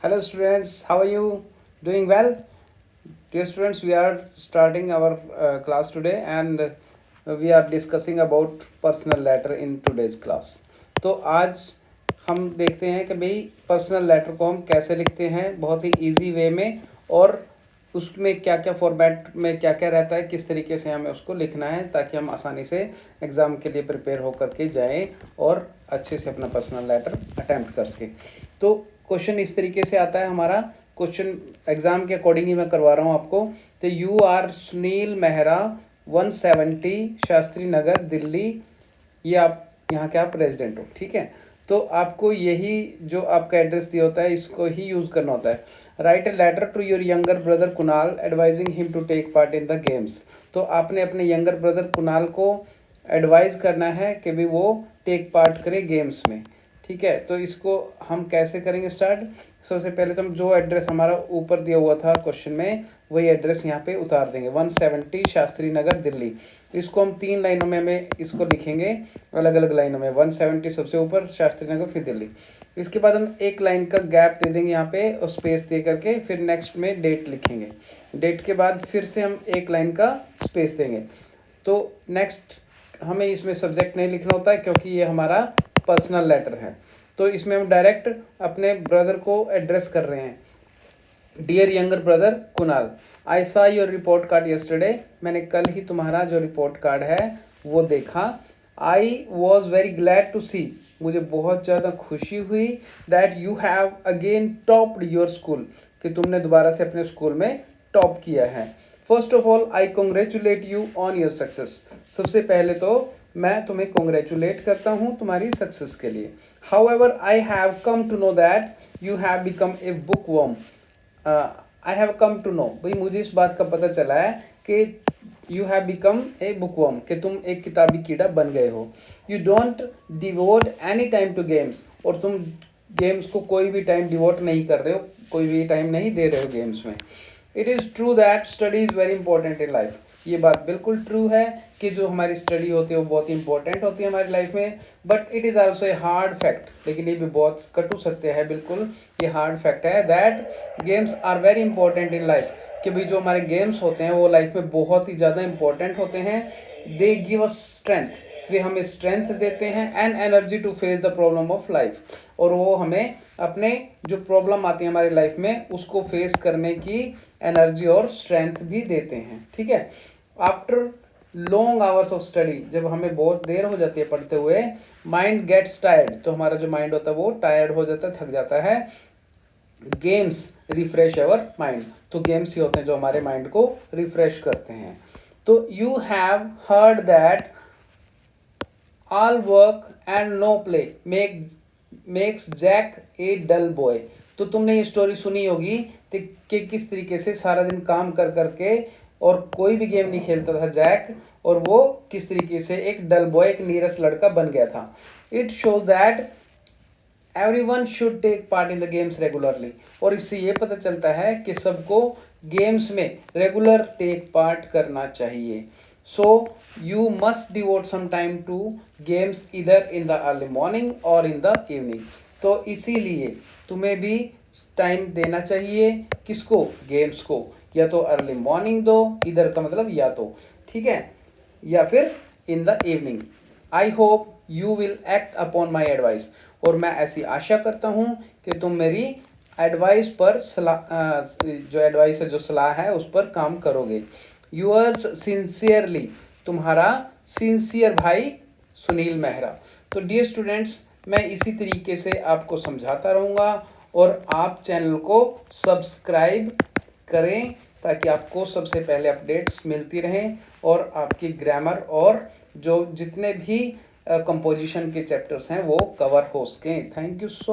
Hello students, how are you? Doing well? Dear students, we are starting our class today and we are discussing about personal letter in today's class. तो आज हम देखते हैं कि भाई personal letter को हम कैसे लिखते हैं बहुत ही इजी वे में, और उसमें क्या क्या फॉर्मेट में क्या क्या रहता है, किस तरीके से हमें उसको लिखना है ताकि हम आसानी से एग्ज़ाम के लिए प्रिपेयर होकर के जाएं और अच्छे से अपना पर्सनल लेटर अटैम्प्ट कर सकें। तो क्वेश्चन इस तरीके से आता है हमारा। क्वेश्चन एग्ज़ाम के अकॉर्डिंग ही मैं करवा रहा हूँ आपको। तो यू आर सुनील मेहरा 170 शास्त्री नगर दिल्ली, ये आप यहाँ के आप रेजिडेंट हो, ठीक है। तो आपको यही जो आपका एड्रेस दिया होता है इसको ही यूज़ करना होता है। Write a letter to your younger brother Kunal advising him to take part in the games. तो आपने अपने यंगर ब्रदर कुणाल को एडवाइज़ करना है कि भी वो टेक पार्ट करे गेम्स में, ठीक है। तो इसको हम कैसे करेंगे स्टार्ट। सबसे पहले तो हम जो एड्रेस हमारा ऊपर दिया हुआ था क्वेश्चन में वही एड्रेस यहाँ पे उतार देंगे, 170 शास्त्री नगर दिल्ली। इसको हम 3 लाइनों में हमें इसको लिखेंगे, अलग अलग लाइनों में, 170 सबसे ऊपर, शास्त्री नगर, फिर दिल्ली। इसके बाद हम एक लाइन का गैप दे देंगे यहाँ पे और स्पेस दे करके फिर नेक्स्ट में डेट लिखेंगे। डेट के बाद फिर से हम एक लाइन का स्पेस देंगे। तो नेक्स्ट हमें इसमें सब्जेक्ट नहीं लिखना होता है क्योंकि ये हमारा पर्सनल लेटर है। तो इसमें हम डायरेक्ट अपने ब्रदर को एड्रेस कर रहे हैं। डियर यंगर ब्रदर कुणाल, आई सा योर रिपोर्ट कार्ड यस्टरडे। मैंने कल ही तुम्हारा जो रिपोर्ट कार्ड है वो देखा। I was very glad to see, मुझे बहुत ज़्यादा खुशी हुई, that you have again topped your school, कि तुमने दोबारा से अपने स्कूल में टॉप किया है। First of all I congratulate you on your success. सबसे पहले तो मैं तुम्हें कॉन्ग्रेचुलेट करता हूँ तुम्हारी सक्सेस के लिए। However I have come to know that you have become a book worm. I have come to know, भाई मुझे इस बात का पता चला है कि you have become a book worm, कि तुम एक किताबी कीड़ा बन गए हो। You don't devote any time to games, और तुम गेम्स को कोई भी टाइम डिवोट नहीं कर रहे हो, कोई भी टाइम नहीं दे रहे हो गेम्स में। It is true that study is very important in life. ये बात बिल्कुल ट्रू है कि जो हमारी स्टडी होती है वो बहुत इंपॉर्टेंट होती है हमारी लाइफ में। But it is also a hard fact, लेकिन ये भी बहुत कटु सत्य है, बिल्कुल ये हार्ड फैक्ट है, that games are very important in life, कि भाई जो हमारे गेम्स होते हैं वो लाइफ में बहुत ही ज़्यादा इंपॉर्टेंट होते हैं। दे गिव अस स्ट्रेंथ, वे हमें स्ट्रेंथ देते हैं, and energy to face the problem of life, और वो हमें अपने जो प्रॉब्लम आती है हमारी लाइफ में उसको फेस करने की एनर्जी और स्ट्रेंथ भी देते हैं, ठीक है। After long hours of study, जब हमें बहुत देर हो जाती है पढ़ते हुए, माइंड गेट्स टायर्ड, तो हमारा जो माइंड होता है वो टायर्ड हो जाता है, थक जाता है। गेम्स रिफ्रेश अवर माइंड, तो गेम्स ही होते हैं जो हमारे माइंड को रिफ्रेश करते हैं। तो you have heard that all work and no play makes Jack a dull boy. तो तुमने ये स्टोरी सुनी होगी कि किस तरीके से सारा दिन काम कर करके और कोई भी गेम नहीं खेलता था जैक, और वो किस तरीके से एक डल बॉय, एक नीरस लड़का बन गया था। It shows that everyone should take part in the games regularly, और इससे ये पता चलता है कि सबको गेम्स में रेगुलर टेक पार्ट करना चाहिए। So you must devote some time to games इधर इन द अर्ली मॉर्निंग और इन द इवनिंग। तो इसीलिए तुम्हें भी टाइम देना चाहिए, किसको, गेम्स को, या तो अर्ली मॉर्निंग दो, इधर का मतलब या तो, ठीक है, या फिर in the evening. I hope you will act upon my advice, और मैं ऐसी आशा करता हूँ कि तुम मेरी एडवाइस पर जो एडवाइस है, जो सलाह है, उस पर काम करोगे। यूअर्स सिंसियरली, तुम्हारा सिंसियर भाई सुनील मेहरा। तो डियर स्टूडेंट्स, मैं इसी तरीके से आपको समझाता रहूँगा, और आप चैनल को सब्सक्राइब करें ताकि आपको सबसे पहले अपडेट्स मिलती रहें, और आपकी ग्रामर और जो जितने भी कंपोजिशन के चैप्टर्स हैं वो कवर हो सकें। Thank you so